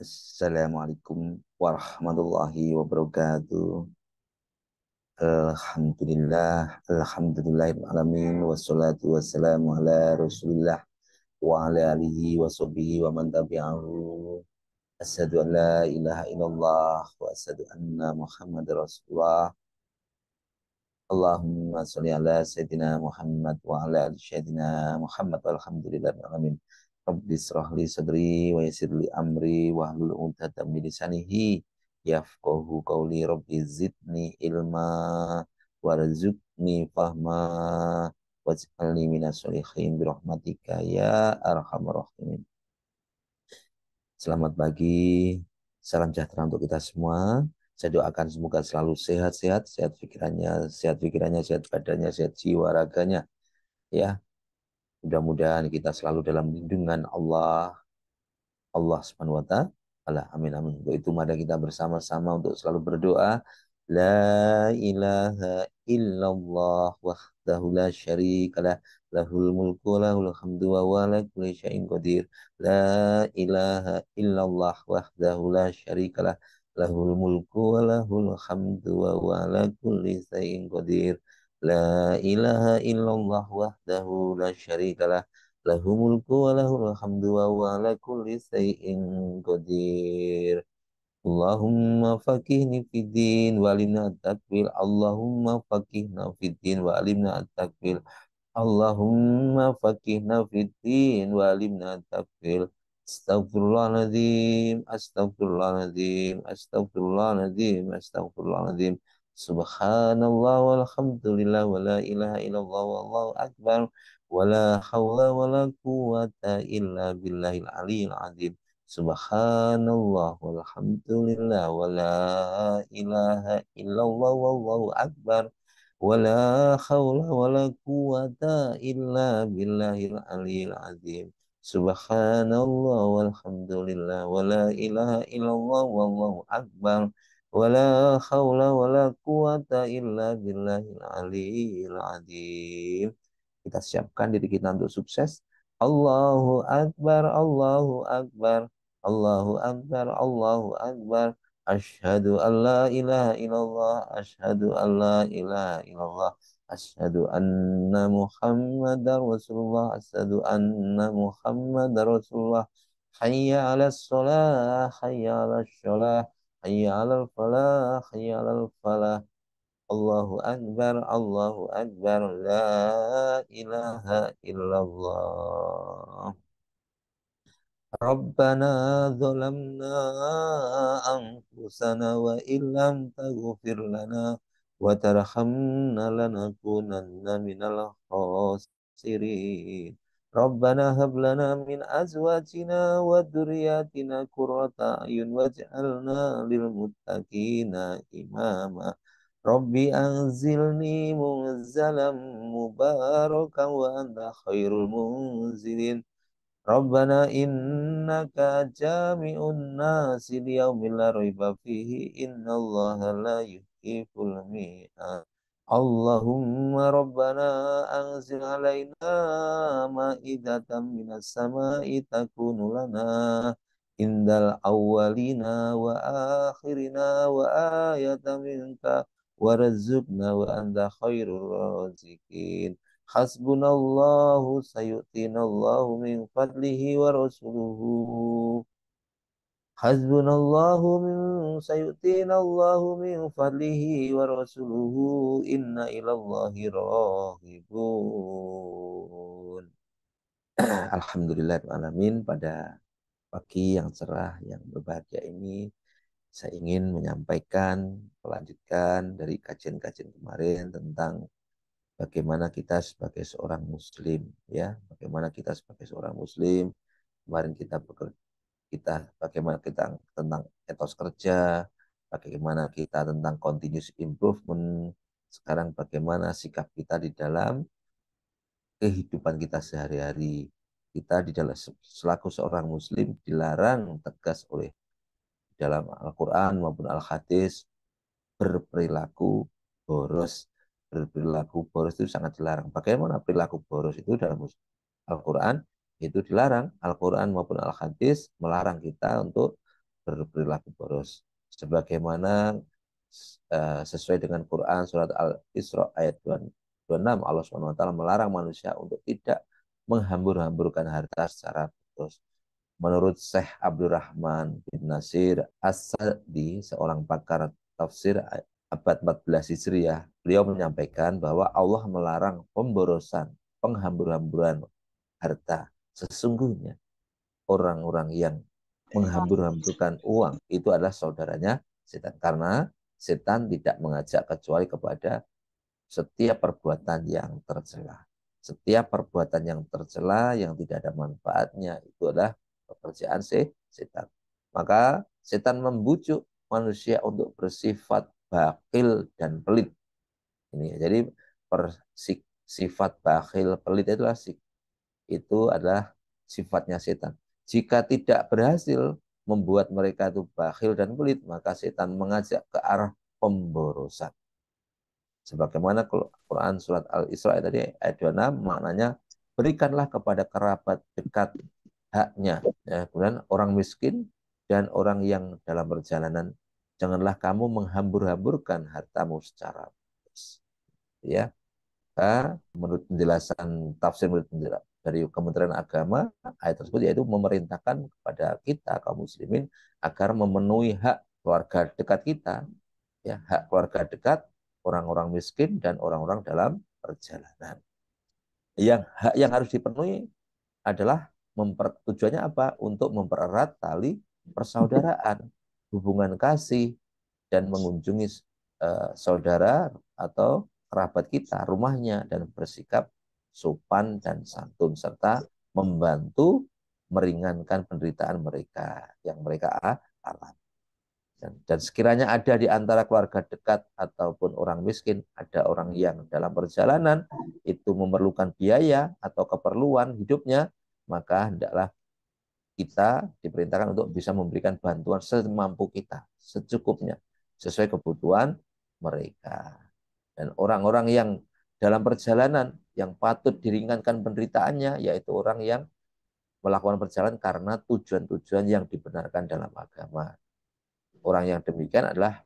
Assalamualaikum warahmatullahi wabarakatuh. Alhamdulillahirrahmanirrahim. Wassalatu wassalamu ala rasulillah wa ala alihi wa sahbihi wa man tabi'ahu. Asyhadu an la ilaha illallah wa asyhadu anna Muhammad rasulullah. Allahumma sholli ala sayyidina Muhammad wa ala ali sayyidina Muhammad walhamdulillahirabbil alamin. Rabbi israh li sadri wa yassir li amri wa hlul 'uqdatam min lisanihi yafqahu qawli. Rabbi zidni ilma warzuqni fahma waj'alni minas sholihin bi rahmatika ya arhamar rahimin. Selamat pagi, salam sejahtera untuk kita semua. Saya doakan semoga selalu sehat-sehat, sehat pikirannya, sehat badannya, sehat jiwa raganya. Ya, mudah-mudahan kita selalu dalam lindungan Allah Subhanahu wa taala. Amin amin. Untuk itu mari kita bersama-sama untuk selalu berdoa. La ilaha illallah wahdahu la syarikalah lahul mulku wa lahul hamdu wa huwa ala kulli syai'in qadir. La ilaha illallah wahdahu la syarikalah lahul mulku wa lahul hamdu wa huwa ala kulli syai'in qadir. La ilaha illallah wahdahu la syarikalah lahu mulku wa lahul hamdu wa huwa ala kulli syai'in qadir. Allahumma faqihni fid din wa alimna at-takwil. Allahumma faqihna fid din wa alimna at-takwil. Allahumma faqihna fid din wa alimna at-takwil. Astaghfirullahaladzim, astaghfirullahaladzim, astaghfirullahaladzim, astaghfirullahaladzim. Subhanallah walhamdulillah wa la ilaha illallah wallahu akbar. Wala hawla wala quwata illa billahil aliyil azim. Subhanallah walhamdulillah wala ilaha illallah wallahu akbar. Wala hawla wala quwata illa billahil aliyil azim. Subhanallah walhamdulillah wala ilaha illallah wallahu akbar. Wala hawla wala quwata illa billahil aliyil azim. Kita siapkan diri kita untuk sukses. Allahu Akbar, Allahu Akbar, Allahu Akbar, Allahu Akbar. Asyhadu an la ilaha illallah, asyhadu an la ilaha illallah, asyhadu anna Muhammadar Rasulullah, asyhadu anna Muhammadar Rasulullah. Hayya 'alas shalah, hayya 'alas shalah, hayya 'alal falah, hayya 'alal falah. Allahu Akbar, Allahu Akbar, la ilaha illallah. Rabbana zalamna anfusana wa illam taghfir lana wa tarhamna lanakunanna minal khasirin. Rabbana hab lana min azwajina wa dhurriyyatina qurrata a'yun waj'alna lil muttaqina imama. Rabbi anzilni munzalam mubarakan wa anta khairul munzilin. Rabbana innaka jami'un nasi liyaumin la raiba fihi innallaha la yuhibul mi'ad. Allahumma rabbana anzil alaina ma'idatan minas sama'i takunu lana indal awwalina wa akhirina wa ayatan minka warzuqna wa anta khairur razikin. Hasbunallahu sayu'tinallahu min fadlihi wa rasuluhu. Hasbunallahu min sayu'tinallahu min fadlihi wa rasuluhu. Inna ilallahi raghibun. Alhamdulillahirrahmanirrahim. Pada pagi yang cerah, yang berbahagia ini, saya ingin menyampaikan, melanjutkan dari kajian-kajian kemarin tentang bagaimana kita sebagai seorang muslim, ya, bagaimana kita sebagai seorang muslim. Kemarin kita bekerja, bagaimana kita tentang etos kerja, bagaimana kita tentang continuous improvement. Sekarang bagaimana sikap kita di dalam kehidupan kita sehari-hari. Kita di dalam selaku seorang muslim dilarang tegas oleh dalam Al-Quran maupun Al-Hadis berperilaku boros. Berperilaku boros itu sangat dilarang. Bagaimana perilaku boros itu dalam Al-Quran? Itu dilarang. Al-Quran maupun Al-Hadis melarang kita untuk berperilaku boros. Sebagaimana sesuai dengan Quran surat Al-Isra ayat 26, Allah SWT melarang manusia untuk tidak menghambur-hamburkan harta secara boros. Menurut Syekh Abdurrahman bin Nasir As-Sa'di, seorang pakar tafsir abad 14 Hijriah, beliau menyampaikan bahwa Allah melarang pemborosan, penghambur-hamburan harta. Sesungguhnya orang-orang yang menghambur-hamburkan uang itu adalah saudaranya setan. Karena setan tidak mengajak kecuali kepada setiap perbuatan yang tercela. Setiap perbuatan yang tercela, yang tidak ada manfaatnya, itu adalah pekerjaan setan. Maka setan membujuk manusia untuk bersifat bakhil dan pelit. Ini jadi sifat bakhil pelit itu adalah sifatnya setan. Jika tidak berhasil membuat mereka itu bakhil dan pelit, maka setan mengajak ke arah pemborosan. Sebagaimana Quran surat Al-Isra tadi ayat 26 maknanya berikanlah kepada kerabat dekat haknya. Ya, kemudian orang miskin dan orang yang dalam perjalanan janganlah kamu menghambur-hamburkan hartamu secara bebas. Ya, menurut penjelasan tafsir dari Kementerian Agama, ayat tersebut yaitu memerintahkan kepada kita kaum muslimin agar memenuhi hak keluarga dekat kita, ya, hak keluarga dekat, orang-orang miskin dan orang-orang dalam perjalanan. Hak yang harus dipenuhi adalah tujuannya apa? Untuk mempererat tali persaudaraan, hubungan kasih, dan mengunjungi saudara atau kerabat kita, rumahnya, dan bersikap sopan dan santun, serta membantu meringankan penderitaan mereka yang mereka alami. Dan sekiranya ada di antara keluarga dekat ataupun orang miskin, ada orang yang dalam perjalanan itu memerlukan biaya atau keperluan hidupnya, maka hendaklah kita diperintahkan untuk bisa memberikan bantuan semampu kita, secukupnya, sesuai kebutuhan mereka. Dan orang-orang yang dalam perjalanan yang patut diringankan penderitaannya, yaitu orang yang melakukan perjalanan karena tujuan-tujuan yang dibenarkan dalam agama. Orang yang demikian adalah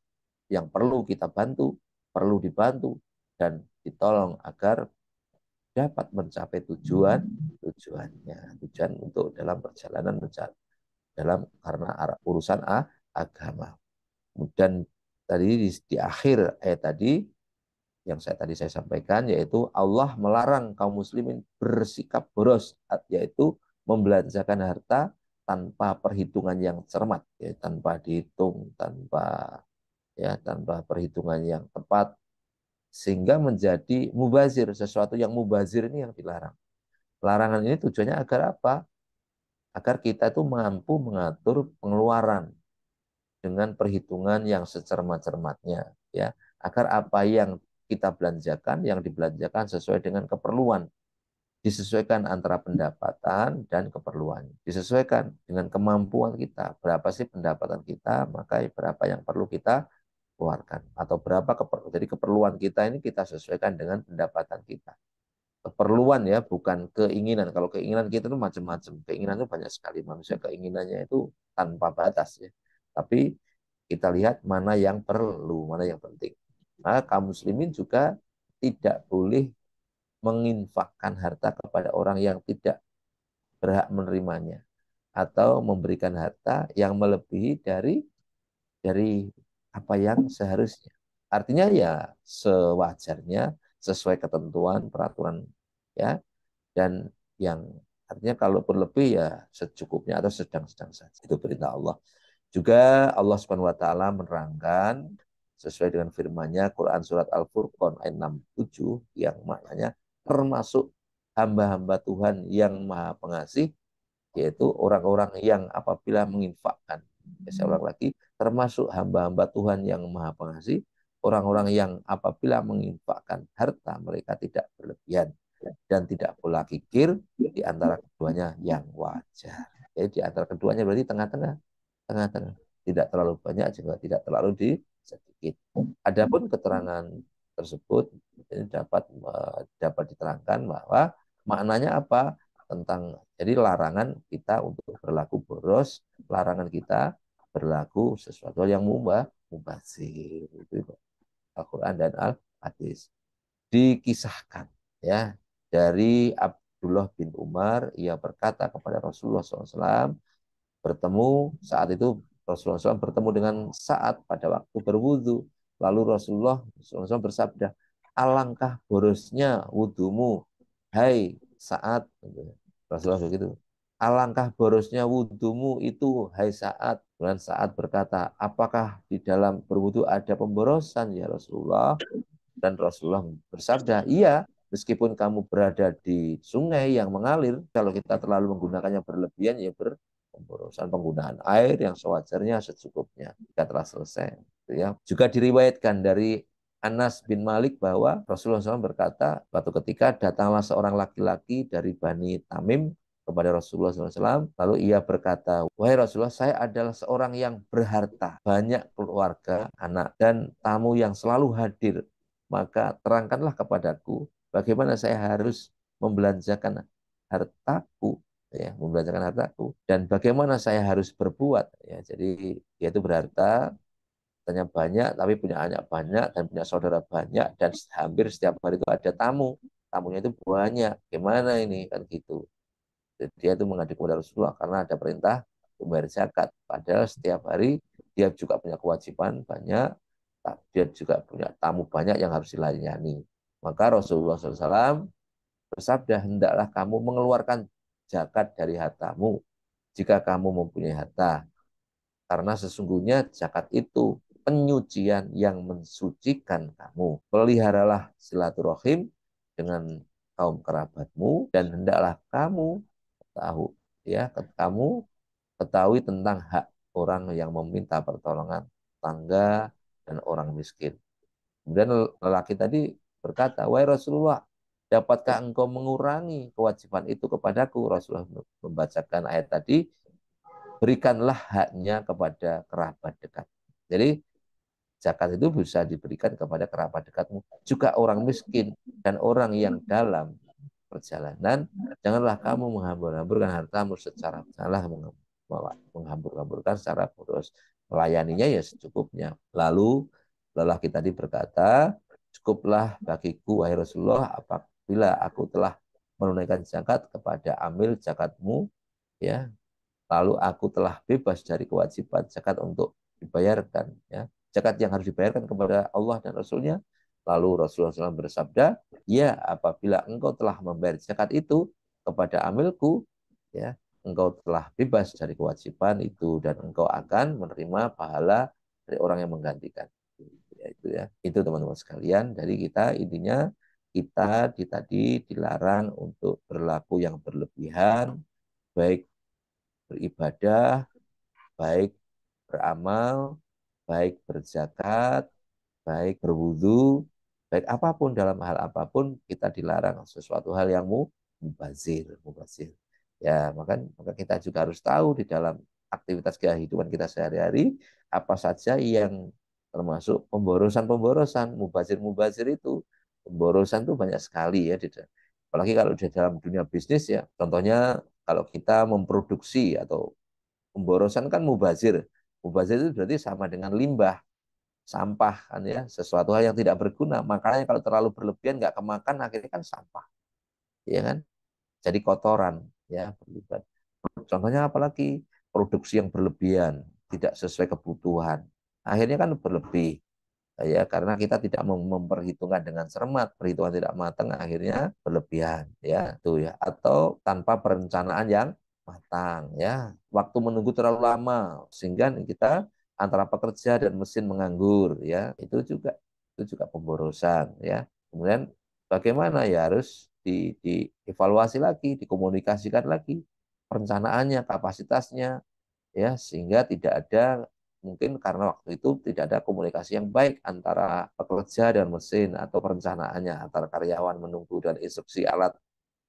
yang perlu kita bantu, perlu dibantu, dan ditolong agar dapat mencapai tujuannya, tujuan untuk dalam perjalanan dalam karena urusan agama. Dan tadi di akhir ayat tadi yang saya sampaikan, yaitu Allah melarang kaum muslimin bersikap boros, yaitu membelanjakan harta tanpa perhitungan yang cermat, ya, tanpa dihitung, tanpa perhitungan yang tepat, sehingga menjadi mubazir. Sesuatu yang mubazir ini yang dilarang. Larangan ini tujuannya agar apa? Agar kita itu mampu mengatur pengeluaran dengan perhitungan yang secermat-cermatnya, ya, agar apa yang kita belanjakan, yang dibelanjakan sesuai dengan keperluan, disesuaikan antara pendapatan dan keperluan, disesuaikan dengan kemampuan kita, berapa sih pendapatan kita, maka berapa yang perlu kita keluarkan, atau berapa jadi keperluan kita ini kita sesuaikan dengan pendapatan kita. Keperluan, ya, bukan keinginan. Kalau keinginan kita itu macam-macam, keinginan itu banyak sekali, manusia keinginannya itu tanpa batas, ya. Tapi kita lihat mana yang perlu, mana yang penting. Maka kaum muslimin juga tidak boleh menginfakkan harta kepada orang yang tidak berhak menerimanya, atau memberikan harta yang melebihi dari apa yang seharusnya. Artinya ya sewajarnya, sesuai ketentuan peraturan, ya, dan yang artinya kalaupun lebih ya secukupnya atau sedang-sedang saja. Itu perintah Allah. Juga Allah Subhanahu wa taala menerangkan sesuai dengan firman-Nya Quran surat Al-Furqan ayat 67 yang maknanya termasuk hamba-hamba Tuhan yang Maha Pengasih, yaitu orang-orang yang apabila menginfakkan. Saya ulang lagi, termasuk hamba-hamba Tuhan yang Maha Pengasih, orang-orang yang apabila menginfakkan harta mereka tidak berlebihan dan tidak pula kikir, di antara keduanya yang wajar. Jadi di antara keduanya berarti tengah-tengah, tengah-tengah. Tidak terlalu banyak juga tidak terlalu sedikit. Adapun keterangan tersebut ini dapat diterangkan bahwa maknanya apa, tentang jadi larangan kita untuk berlaku boros, larangan kita berlaku sesuatu yang mubazir. Itu Al-Quran dan Al-Hadis. Dikisahkan ya dari Abdullah bin Umar, ia berkata kepada Rasulullah SAW, bertemu saat itu Rasulullah SAW bertemu dengan Sa'ad pada waktu berwudu. Lalu Rasulullah SAW bersabda, alangkah borosnya wudumu, hai Sa'ad. Rasulullah begitu. Alangkah borosnya wudumu itu, hai Sa'ad. Dan Sa'ad berkata, apakah di dalam berwudu ada pemborosan ya Rasulullah? Dan Rasulullah bersabda, iya, meskipun kamu berada di sungai yang mengalir, kalau kita terlalu menggunakannya berlebihan, ya pemborosan penggunaan air yang sewajarnya secukupnya. Kita telah selesai. Ya. Juga diriwayatkan dari Anas bin Malik bahwa Rasulullah SAW berkata, suatu ketika datanglah seorang laki-laki dari Bani Tamim kepada Rasulullah SAW. Lalu ia berkata, wahai Rasulullah, saya adalah seorang yang berharta, banyak keluarga, anak, dan tamu yang selalu hadir. Maka terangkanlah kepadaku bagaimana saya harus membelanjakan hartaku, ya, membelanjakan hartaku, dan bagaimana saya harus berbuat. Ya, jadi dia itu berharta, tanya banyak, tapi punya anak banyak dan punya saudara banyak, dan hampir setiap hari itu ada tamu, tamunya itu banyak. Gimana ini kan gitu. Jadi dia itu mengadu kepada Rasulullah karena ada perintah membayar zakat. Padahal setiap hari dia juga punya kewajiban banyak, dia juga punya tamu banyak yang harus dilayani. Maka Rasulullah SAW bersabda, hendaklah kamu mengeluarkan zakat dari hartamu jika kamu mempunyai harta. Karena sesungguhnya zakat itu penyucian yang mensucikan kamu. Peliharalah silaturahim dengan kaum kerabatmu dan hendaklah kamu tahu ya kamu ketahui tentang hak orang yang meminta pertolongan, tangga dan orang miskin. Kemudian lelaki tadi berkata, wahai Rasulullah, dapatkah engkau mengurangi kewajiban itu kepadaku? Rasulullah membacakan ayat tadi, berikanlah haknya kepada kerabat dekat. Jadi zakat itu bisa diberikan kepada kerabat dekatmu, juga orang miskin dan orang yang dalam perjalanan. Janganlah kamu menghambur-hamburkan hartamu secara salah, menghambur-hamburkan secara boros. Melayaninya ya secukupnya. Lalu lelaki tadi berkata, cukuplah bagiku wahai Rasulullah apabila aku telah menunaikan zakat kepada amil zakatmu, ya, lalu aku telah bebas dari kewajiban zakat untuk dibayarkan, ya, zakat yang harus dibayarkan kepada Allah dan Rasulnya. Lalu Rasulullah SAW bersabda, ya apabila engkau telah membayar zakat itu kepada amilku, ya, engkau telah bebas dari kewajiban itu dan engkau akan menerima pahala dari orang yang menggantikan. Ya, itu teman-teman sekalian. Dari kita intinya kita tadi dilarang untuk berlaku yang berlebihan, baik beribadah, baik beramal, baik berzakat, baik berwudu, baik apapun dalam hal apapun kita dilarang sesuatu hal yang mubazir, mubazir. Ya, maka kita juga harus tahu di dalam aktivitas kehidupan kita sehari-hari apa saja yang termasuk pemborosan-pemborosan, mubazir-mubazir itu. Pemborosan itu banyak sekali ya, apalagi kalau di dalam dunia bisnis ya. Contohnya kalau kita memproduksi atau pemborosan kan mubazir. Mubazir itu berarti sama dengan limbah, sampah kan ya, sesuatu hal yang tidak berguna. Makanya kalau terlalu berlebihan nggak kemakan akhirnya kan sampah, ya kan? Jadi kotoran ya berlibat. Contohnya apalagi produksi yang berlebihan, tidak sesuai kebutuhan. Akhirnya kan berlebih ya karena kita tidak memperhitungkan dengan cermat, perhitungan tidak matang akhirnya berlebihan ya tuh ya, atau tanpa perencanaan yang matang ya, waktu menunggu terlalu lama sehingga kita antara pekerja dan mesin menganggur ya, itu juga pemborosan ya. Kemudian bagaimana ya harus dievaluasi lagi, dikomunikasikan lagi perencanaannya, kapasitasnya ya, sehingga tidak ada, mungkin karena waktu itu tidak ada komunikasi yang baik antara pekerja dan mesin atau perencanaannya antara karyawan menunggu dan instruksi alat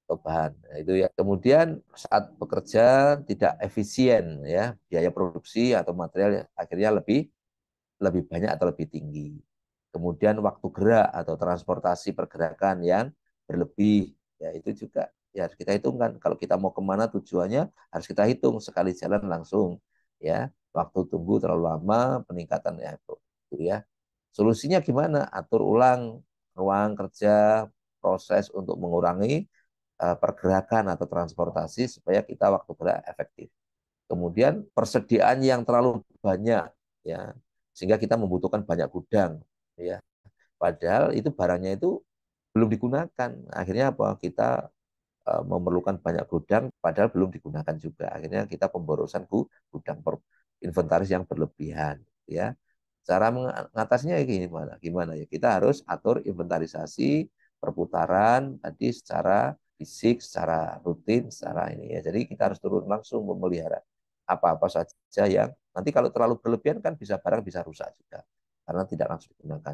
atau bahan. Nah, itu ya. Kemudian saat bekerja tidak efisien ya, biaya produksi atau material akhirnya lebih lebih banyak atau lebih tinggi. Kemudian waktu gerak atau transportasi pergerakan yang berlebih, ya itu juga ya harus kita hitungkan. Kalau kita mau kemana tujuannya harus kita hitung sekali jalan langsung, ya waktu tunggu terlalu lama, peningkatan ya itu ya. Solusinya gimana? Atur ulang ruang kerja, proses untuk mengurangi pergerakan atau transportasi supaya kita waktu gerak efektif. Kemudian persediaan yang terlalu banyak ya, sehingga kita membutuhkan banyak gudang ya. Padahal itu barangnya itu belum digunakan. Akhirnya apa? Kita memerlukan banyak gudang padahal belum digunakan juga. Akhirnya kita pemborosan gudang inventaris yang berlebihan ya. Cara mengatasinya gimana? Gimana ya? Kita harus atur inventarisasi perputaran tadi secara fisik, secara rutin, secara ini ya. Jadi kita harus turun langsung memelihara apa-apa saja yang nanti kalau terlalu berlebihan kan bisa barang bisa rusak juga karena tidak langsung digunakan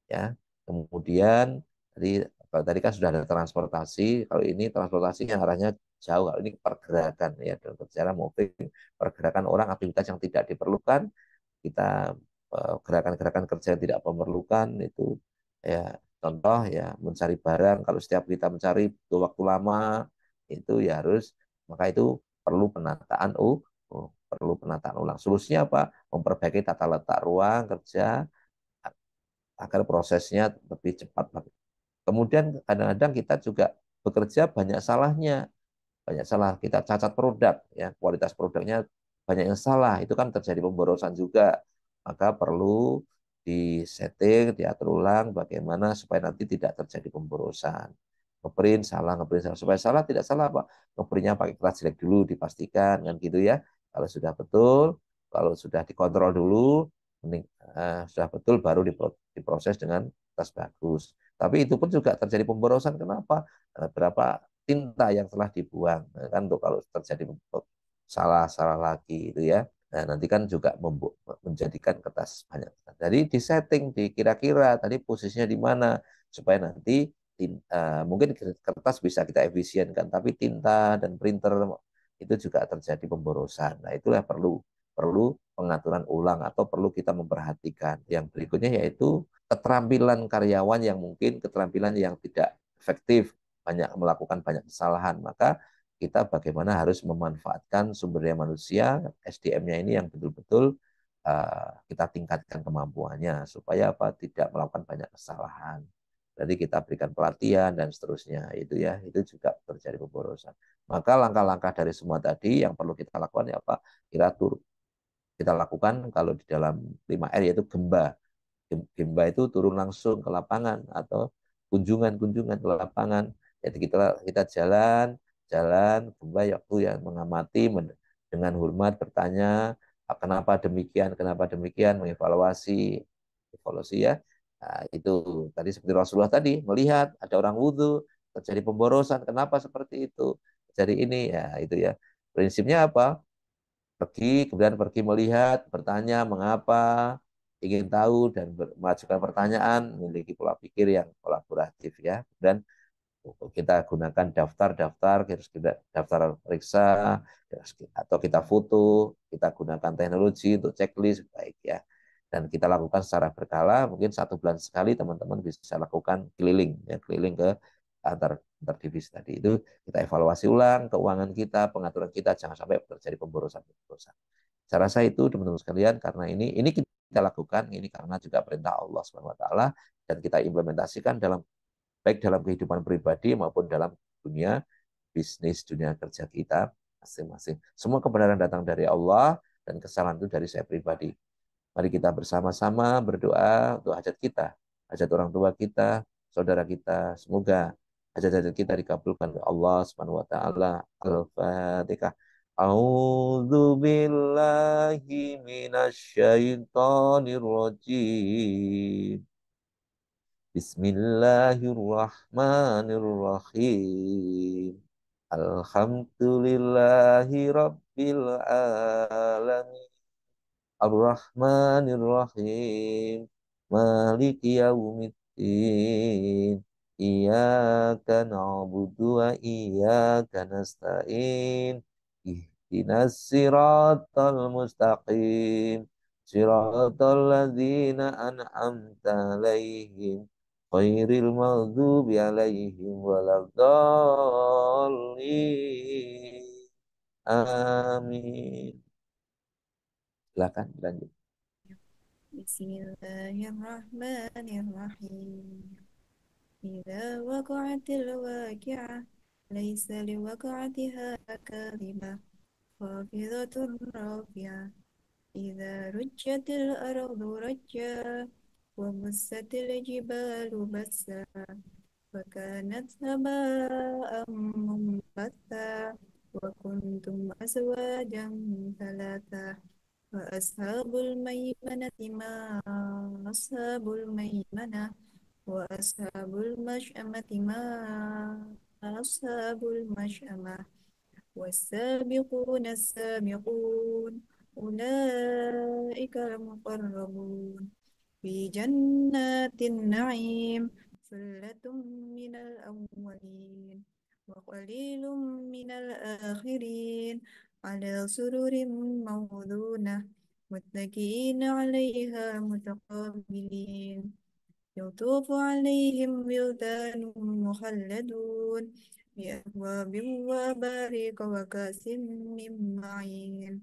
ya. Kemudian tadi kalau tadi kan sudah ada transportasi, kalau ini transportasinya arahnya jauh, kalau ini pergerakan ya dalam berbicara moving, pergerakan orang aktivitas yang tidak diperlukan, kita gerakan-gerakan kerja yang tidak memerlukan itu ya contoh ya mencari barang kalau setiap kita mencari butuh waktu lama itu ya harus maka itu perlu penataan perlu penataan ulang. Solusinya apa? Memperbaiki tata letak ruang kerja agar prosesnya lebih cepat. Kemudian kadang-kadang kita juga bekerja banyak salahnya, banyak salah kita cacat produk, ya kualitas produknya banyak yang salah, itu kan terjadi pemborosan juga. Maka perlu disetting, diatur ulang bagaimana supaya nanti tidak terjadi pemborosan. Ngeprint salah, supaya salah tidak salah apa? Ngeprintnya pakai kertas jelek dulu dipastikan kan gitu ya. Kalau sudah betul, kalau sudah dikontrol dulu, sudah betul baru diproses dengan kertas bagus. Tapi itu pun juga terjadi pemborosan. Kenapa? Berapa tinta yang telah dibuang kan untuk kalau terjadi salah-salah lagi itu ya. Nah, nanti kan juga menjadikan kertas banyak. Jadi disetting, dikira-kira tadi posisinya di mana supaya nanti mungkin kertas bisa kita efisienkan, tapi tinta dan printer itu juga terjadi pemborosan. Nah, itulah perlu perlu pengaturan ulang atau perlu kita memperhatikan. Yang berikutnya yaitu keterampilan karyawan yang mungkin keterampilan yang tidak efektif, banyak melakukan banyak kesalahan, maka kita bagaimana harus memanfaatkan sumber daya manusia SDM-nya ini yang betul-betul kita tingkatkan kemampuannya supaya apa tidak melakukan banyak kesalahan. Jadi kita berikan pelatihan dan seterusnya itu ya itu juga terjadi pemborosan. Maka langkah-langkah dari semua tadi yang perlu kita lakukan ya apa kita lakukan kalau di dalam 5R yaitu gemba. Gemba itu turun langsung ke lapangan atau kunjungan-kunjungan ke lapangan. Jadi kita jalan, jalan, gemba waktu yang mengamati dengan hormat bertanya kenapa demikian, mengevaluasi, evaluasi ya. Nah, itu tadi seperti Rasulullah tadi melihat ada orang wudhu terjadi pemborosan, kenapa seperti itu? Jadi ini ya itu ya. Prinsipnya apa? Kemudian pergi melihat, bertanya mengapa, ingin tahu dan mengajukan pertanyaan, memiliki pola pikir yang kolaboratif ya. Dan kita gunakan daftar-daftar, kita daftar periksa atau kita foto, kita gunakan teknologi untuk checklist baik ya. Dan kita lakukan secara berkala, mungkin 1 bulan sekali teman-teman bisa lakukan keliling ya, keliling ke antar divisi tadi itu kita evaluasi ulang keuangan kita, pengaturan kita jangan sampai terjadi pemborosan-pemborosan. Saya rasa itu teman-teman sekalian karena ini kita lakukan ini karena juga perintah Allah Subhanahu wa taala dan kita implementasikan baik dalam kehidupan pribadi maupun dalam dunia bisnis, dunia kerja kita masing-masing. Semua kebenaran datang dari Allah dan kesalahan itu dari saya pribadi. Mari kita bersama-sama berdoa untuk hajat kita, hajat orang tua kita, saudara kita. Semoga hajat-hajat kita dikabulkan oleh Allah Subhanahu wa taala. Al-Fatihah. A'udzu billahi minasyaitonir rajim. Bismillahirrahmanirrahim. Alhamdulillahi rabbil alamin. Ar-Rahmanir-Rahim. Maliki yaumiddin. Iyyaka na'budu wa iyyaka nasta'in. Ihdinas siratal mustaqim. Siratal ladzina an'amta 'alaihim ghairil maghdubi 'alaihim waladdallin. Amin. Silakan lanjut. Bismillahirrahmanirrahim. إذا وقعت الواقعة ليس لوقعتها كاذبة خافضة رافعة إذا رجت الأرض رجا وبست الجبال بسا فكانت هباء منبثا وكنتم أزواجا ثلاثا وأصحاب الميمنة ما أصحاب الميمنة وأصحاب المشأمة ما أصحاب المشأمة والسابقون السابقون أولئك المقربون في جنات النعيم ثلة من الأولين وقليل من الآخرين على سرر موضونة متكئين عليها متقابلين يطوف عليهم ولدان مخلدون بأكواب وأباريق وكأس من معين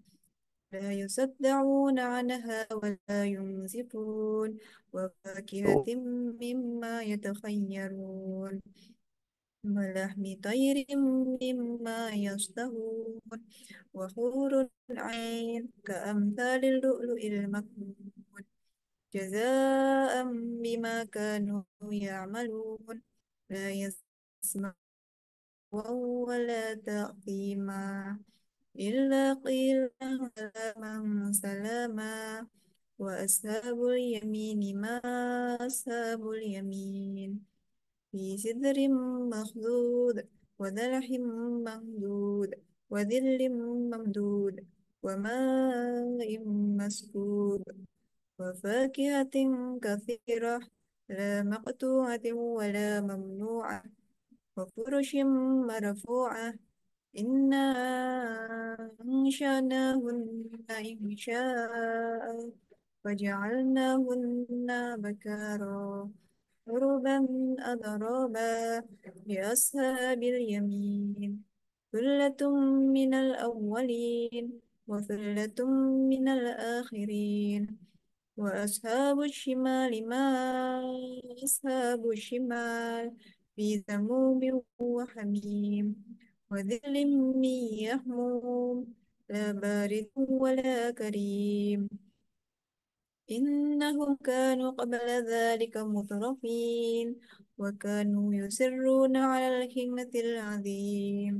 لا يصدعون عنها ولا ينزفون وفاكهة مما يتخيرون ولحم طير مما يشتهون وحور عين كأمثال اللؤلؤ المكنون جزاء بما كانوا يعملون لا يسمعون ولا تأثيما إلا قيلا سلاما سلاما وأصحاب اليمين ما أصحاب اليمين في سدر مخضود وذلح ممدود وذل ممدود وماء مسكوب وفاكهة كثيرة لا مقطوعة ولا ممنوعة وفرش مرفوعة إنا أنشأناهن إنشاء وجعلناهن بكارا عربا أترابا لأصحاب اليمين ثلة من الأولين وثلة من الآخرين وأصحاب الشمال ما أصحاب الشمال في سموم وحميم وذل من يحموم لا بارد ولا كريم إنهم كانوا قبل ذلك مترفين وكانوا يسرون على الحنة العظيم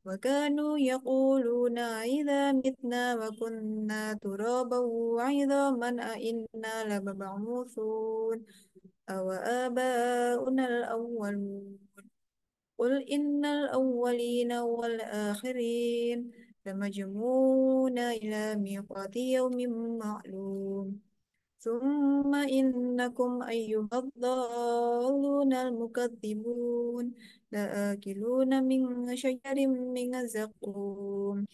وكانوا يقولون إذا متنا وكنا ترابا وعظاما أئنا لمبعوثون أو آباؤنا الأولون قل إن الأولين والآخرين لمجموعون إلى ميقات يوم معلوم ثم إنكم أيها الضالون المكذبون لآكلون من شجر من الزقوم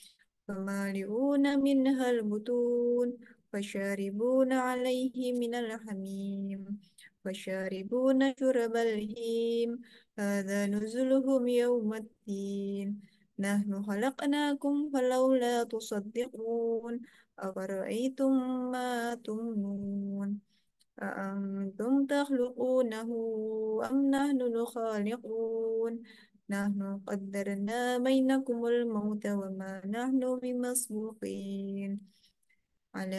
فمالئون منها البطون فشاربون عليه من الحميم فشاربون شرب الهيم هذا نزلهم يوم الدين نحن خلقناكم فلولا تصدقون أفرأيتم ما تمنون أأنتم تخلقونه أم نحن الخالقون نحن قدرنا بينكم الموت وما نحن بمسبوقين على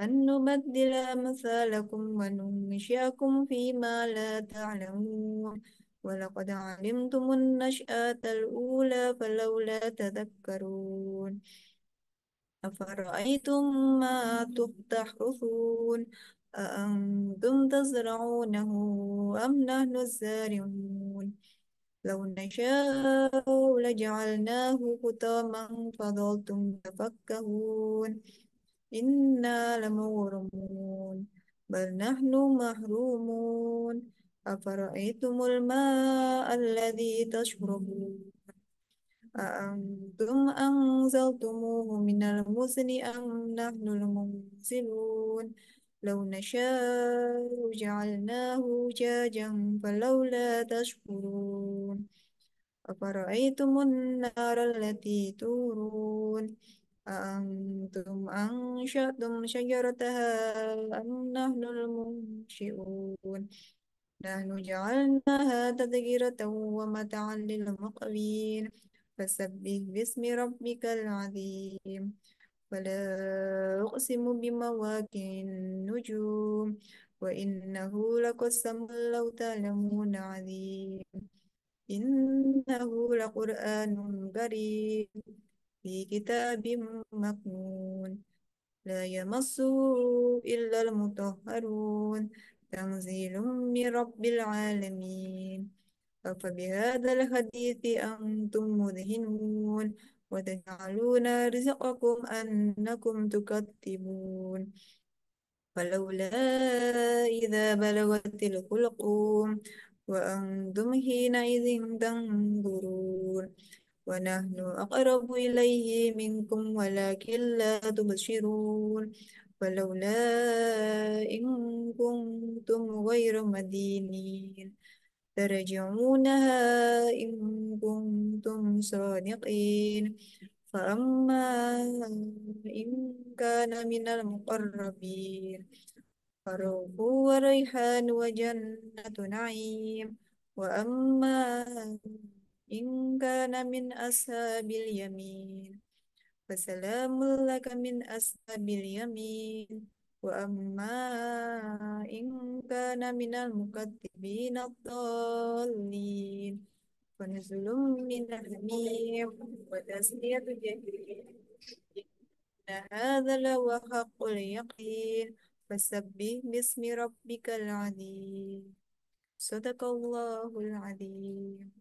أن نبدل أمثالكم وننشئكم فيما لا تعلمون ولقد علمتم النشأة الأولى فلولا تذكرون أفرأيتم ما تحرثون أأنتم تزرعونه أم نحن الزارعون لو نشاء لجعلناه حطاما فظلتم تفكهون إنا لمغرمون بل نحن محرومون أفرأيتم الماء الذي تشربون أأنتم أنزلتموه من المزن أم نحن المنزلون لو نشاء جعلناه جاجا فلولا تشكرون أفرأيتم النار التي تورون أأنتم أنشأتم شجرتها أم نحن المنشئون نحن جعلناها تذكرة ومتاعا للمقوين فسبح باسم ربك العظيم فلا أقسم بمواقع النجوم وإنه لقسم لو تعلمون عظيم إنه لقرآن كريم في كتاب مكنون لا يمسه إلا المطهرون تنزيل من رب العالمين أفبهذا الحديث أنتم مدهنون وتجعلون رزقكم أنكم تكذبون فلولا إذا بلغت الحلقوم وأنتم حينئذ تنظرون ونحن أقرب إليه منكم ولكن لا تبصرون ولولا إن كنتم غير مدينين ترجعونها إن كنتم صادقين فأما إن كان من المقربين فروح وريحان وجنة نعيم وأما إن كان من أصحاب اليمين فسلام لك من أصحاب اليمين وأما إن كان من المكذبين الضالين فنزل من حميم وتسلية جحيم إن هذا لهو حق اليقين فسبح باسم ربك العظيم صدق الله العظيم